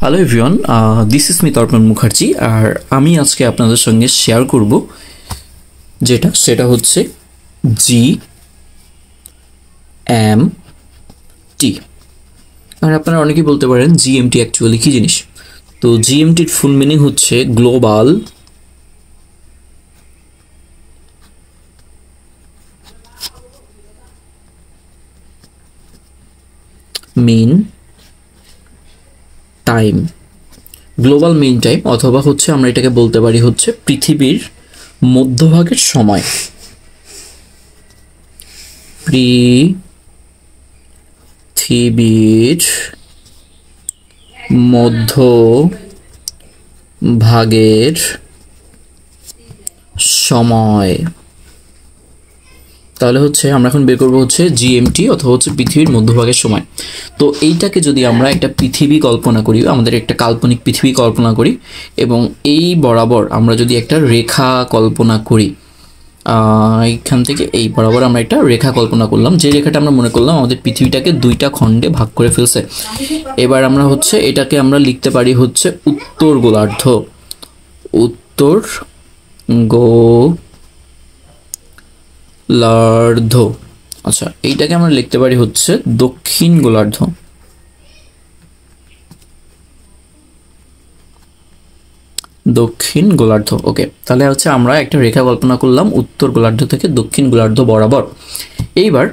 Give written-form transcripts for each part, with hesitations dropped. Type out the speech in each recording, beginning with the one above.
Hello everyone, this is me Tarpan Mukherjee. আর আমি আজকে আপনাদের সঙ্গে শেয়ার করব সেটা হচ্ছে জিএমটি। আর আপনারা অনেকেই বলতে পারেন জিএমটি অ্যাকচুয়ালি কী জিনিস। তো জিএমটির ফুল মিনিং হচ্ছে global mean time. Global mean time অথবা হচ্ছে আমরা এটাকে বলতে পারি হচ্ছে পৃথিবীর মধ্যভাগের সময়। পৃথিবীর মধ্যভাগের সময়। তাহলে হচ্ছে আমরা এখন বের করবো হচ্ছে জিএমটি অথবা হচ্ছে পৃথিবীর মধ্যভাগের সময়। তো এইটাকে যদি আমরা একটা পৃথিবী কল্পনা করি, আমাদের একটা কাল্পনিক পৃথিবী কল্পনা করি, এবং এই বরাবর আমরা যদি একটা রেখা কল্পনা করি, এইখান থেকে এই বরাবর আমরা একটা রেখা কল্পনা করলাম, যে রেখাটা আমরা মনে করলাম আমাদের পৃথিবীটাকে দুইটা খণ্ডে ভাগ করে ফেলছে। এবার আমরা হচ্ছে এটাকে আমরা লিখতে পারি হচ্ছে উত্তর গোলার্ধ। উত্তর গোলার্ধ। আচ্ছা, এইটাকে আমরা লিখতে পারি হচ্ছে দক্ষিণ গোলার্ধ। দক্ষিণ গোলার্ধ। ওকে, তাহলে হচ্ছে আমরা একটা রেখা কল্পনা করলাম উত্তর গোলার্ধ থেকে দক্ষিণ গোলার্ধ বরাবর। এইবার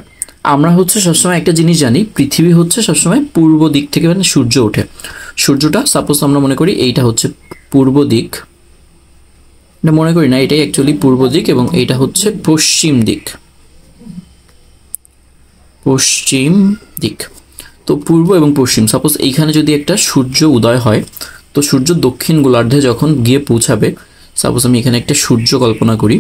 আমরা হচ্ছে সবসময় একটা জিনিস জানি, পৃথিবী হচ্ছে সবসময় পূর্ব দিক থেকে, মানে সূর্য ওঠে। সূর্যটা সাপোজ আমরা মনে করি এইটা হচ্ছে পূর্ব দিক, এটা মনে করি না, এটাই অ্যাকচুয়ালি পূর্ব দিক, এবং এইটা হচ্ছে পশ্চিম দিক। পশ্চিম দিক। তো পূর্ব এবং পশ্চিম, সাপোজ এইখানে যদি একটা সূর্য উদয় হয়, তো সূর্য দক্ষিণ গোলার্ধে যখন গিয়ে পৌঁছাবে, সাপোজ আমি এখানে একটা সূর্য কল্পনা করি,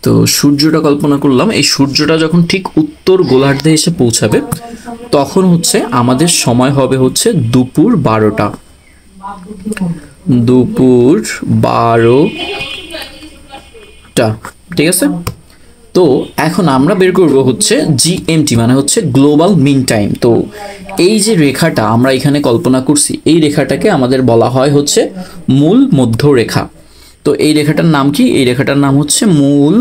তো সূর্যটা কল্পনা করলাম, এই সূর্যটা যখন ঠিক উত্তর গোলার্ধে এসে পৌঁছাবে, তখন হচ্ছে আমাদের সময় হবে হচ্ছে দুপুর 12টা। দুপুর 12টা, ঠিক আছে। তো এখন আমরা বের করবো হচ্ছে জিএমটি, মানে হচ্ছে গ্লোবাল মিন টাইম। তো এই যে রেখাটা আমরা এখানে কল্পনা করছি, এই রেখাটাকে আমাদের বলা হয় হচ্ছে মূল মধ্য রেখা। তো এই রেখাটার নাম কি? এই রেখাটার নাম হচ্ছে মূল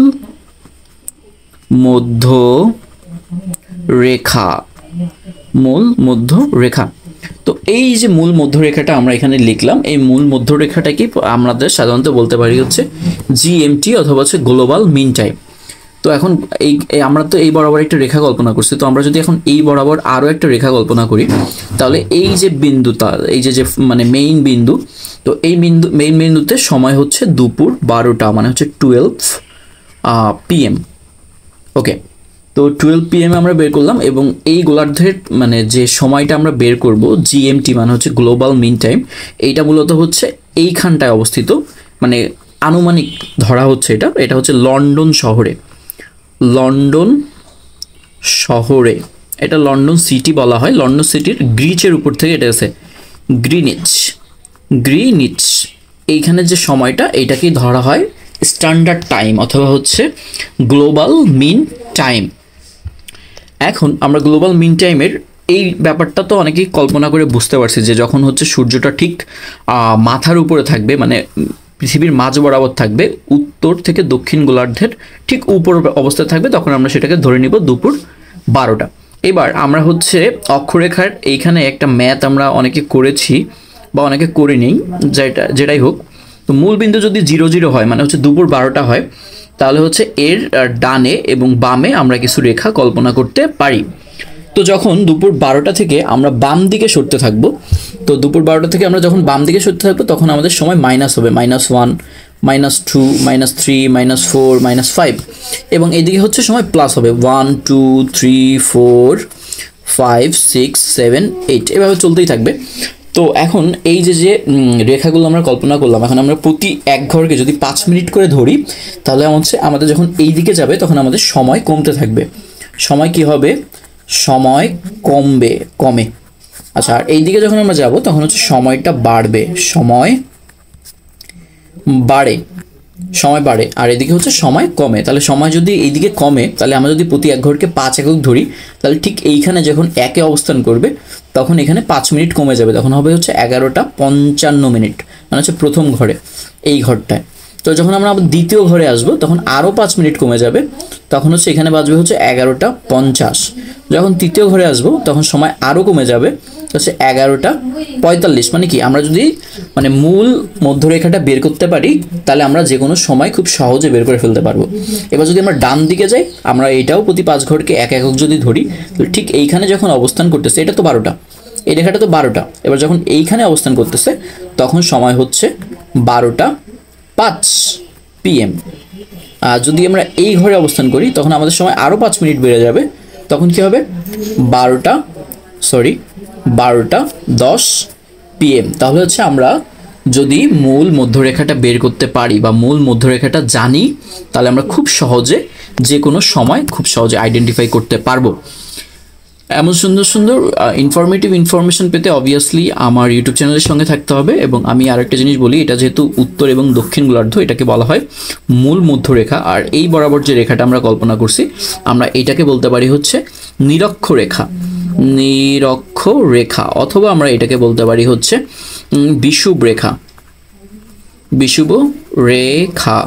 মধ্য রেখা। মূল মধ্য রেখা। তো এই যে মূল মধ্যরেখাটা আমরা এখানে লিখলাম, এই মূল মধ্যরেখাটাকে আমাদের সাধারণত বলতে পারি হচ্ছে জিএমটি অথবা হচ্ছে গ্লোবাল মিন টাইম। তো এখন আমরা তো এই বরাবর একটা রেখা কল্পনা করছি, তো আমরা যদি এখন এই বরাবর আরও একটা রেখা কল্পনা করি, তাহলে এই যে বিন্দুটা, এই যে মানে মেইন বিন্দু, তো এই মেইন বিন্দুতে সময় হচ্ছে দুপুর 12টা, মানে হচ্ছে 12 PM। ওকে, তো 12 PM আমরা বের করলাম, এবং এই গোলার্ধের মানে যে সময়টা আমরা বের করব জিএমটি, মানে হচ্ছে গ্লোবাল মিন টাইম, এইটা মূলত হচ্ছে এইখানটায় অবস্থিত, মানে আনুমানিক ধরা হচ্ছে এটা হচ্ছে লন্ডন শহরে। লন্ডন শহরে, এটা লন্ডন সিটি বলা হয়। লন্ডন সিটির গ্রিচের উপর থেকে এটা আছে গ্রিনিচ। এইখানে যে সময়টা, এইটাকেই ধরা হয় স্ট্যান্ডার্ড টাইম অথবা হচ্ছে গ্লোবাল মিন টাইম। এখন আমরা গ্লোবাল মিন টাইমের এই ব্যাপারটা তো অনেকেই কল্পনা করে বুঝতে পারছি, যে যখন হচ্ছে সূর্যটা ঠিক মাথার উপরে থাকবে, মানে পৃথিবীর মাঝ বরাবর থাকবে, উত্তর থেকে দক্ষিণ গোলার্ধের ঠিক উপর অবস্থায় থাকবে, তখন আমরা সেটাকে ধরে নিব দুপুর 12টা। এবার আমরা হচ্ছে অক্ষরেখার এইখানে একটা ম্যাথ আমরা অনেকে করেছি বা অনেকে করে নেই, যেটাই হোক। তো মূল বিন্দু যদি 00 হয়, মানে হচ্ছে দুপুর 12টা হয়, তাহলে হচ্ছে এর ডানে এবং বামে আমরা কিছু রেখা কল্পনা করতে পারি। তো যখন দুপুর 12টা থেকে আমরা বাম দিকে সরতে থাকবো, তো দুপুর 12টা থেকে আমরা যখন বাম দিকে সরতে থাকবো, তখন আমাদের সময় মাইনাস হবে, -1, -2, -3, -4, -5, এবং এইদিকে হচ্ছে সময় প্লাস হবে 1, 2, 3, 4, 5, 6, 7, 8, এভাবে চলতেই থাকবে। তো এখন এই যে রেখাগুলো আমরা কল্পনা করলাম, এখন আমরা প্রতি এক ঘরকে যদি 5 মিনিট করে ধরি, তাহলে হচ্ছে আমাদের যখন এই দিকে যাবে, তখন আমাদের সময় কমতে থাকবে। সময় কি হবে? সময় কমে। আচ্ছা, আর এই দিকে যখন আমরা যাব, তখন হচ্ছে সময়টা বাড়বে, সময় বাড়ে। সময় বাড়ে, আর এদিকে হচ্ছে সময় কমে। তাহলে সময় যদি এইদিকে কমে, তাহলে আমরা যদি প্রতি এক ঘরকে 5 একক ধরি, তাহলে ঠিক এইখানে যখন একে অবস্থান করবে তখন এখানে 5 মিনিট কমে যাবে, তখন হবে হচ্ছে 11:55, মানে হচ্ছে প্রথম ঘরে এই ঘরটায়। তো যখন আমরা আবার দ্বিতীয় ঘরে আসবো তখন আরও 5 মিনিট কমে যাবে, তখন হচ্ছে এখানে বাজবে হচ্ছে 11:50। যখন তৃতীয় ঘরে আসবো তখন সময় আরও কমে যাবে, হচ্ছে 11:45। মানে কি, আমরা যদি মানে মূল মধ্যরেখাটা বের করতে পারি তাহলে আমরা যে কোনো সময় খুব সহজে বের করে ফেলতে পারবো। এবার যদি আমরা ডান দিকে যাই, আমরা এটাও প্রতি 5 ঘরকে এক একক যদি ধরি, তাহলে ঠিক এইখানে যখন অবস্থান করতেছে, এটা তো 12টা, এই রেখাটা তো 12টা, এবার যখন এইখানে অবস্থান করতেছে তখন সময় হচ্ছে 12:05 PM। আর যদি আমরা এই ঘরে অবস্থান করি তখন আমাদের সময় আরও 5 মিনিট বেড়ে যাবে, তখন কি হবে 12:10 PM। তাহলে হচ্ছে আমরা যদি মূল মধ্যরেখাটা বের করতে পারি বা মূল মধ্যরেখাটা জানি, তাহলে আমরা খুব সহজে যে কোনো সময় খুব সহজে আইডেন্টিফাই করতে পারবো। এমন সুন্দর সুন্দর ইনফরমেটিভ ইনফরমেশন পেতে অবভিয়াসলি আমার ইউটিউব চ্যানেলের সঙ্গে থাকতে হবে। এবং আমি আরেকটা জিনিস বলি, এটা যেহেতু উত্তর এবং দক্ষিণ গোলার্ধ, এটাকে বলা হয় মূল মধ্যরেখা। আর এই বরাবর যে রেখাটা আমরা কল্পনা করছি, আমরা এটাকে বলতে পারি হচ্ছে নিরক্ষরেখা, নিরক্ষরেখা, অথবা আমরা এটাকে বলতে পারি হচ্ছে বিষুবরেখা, বিষুবরেখা।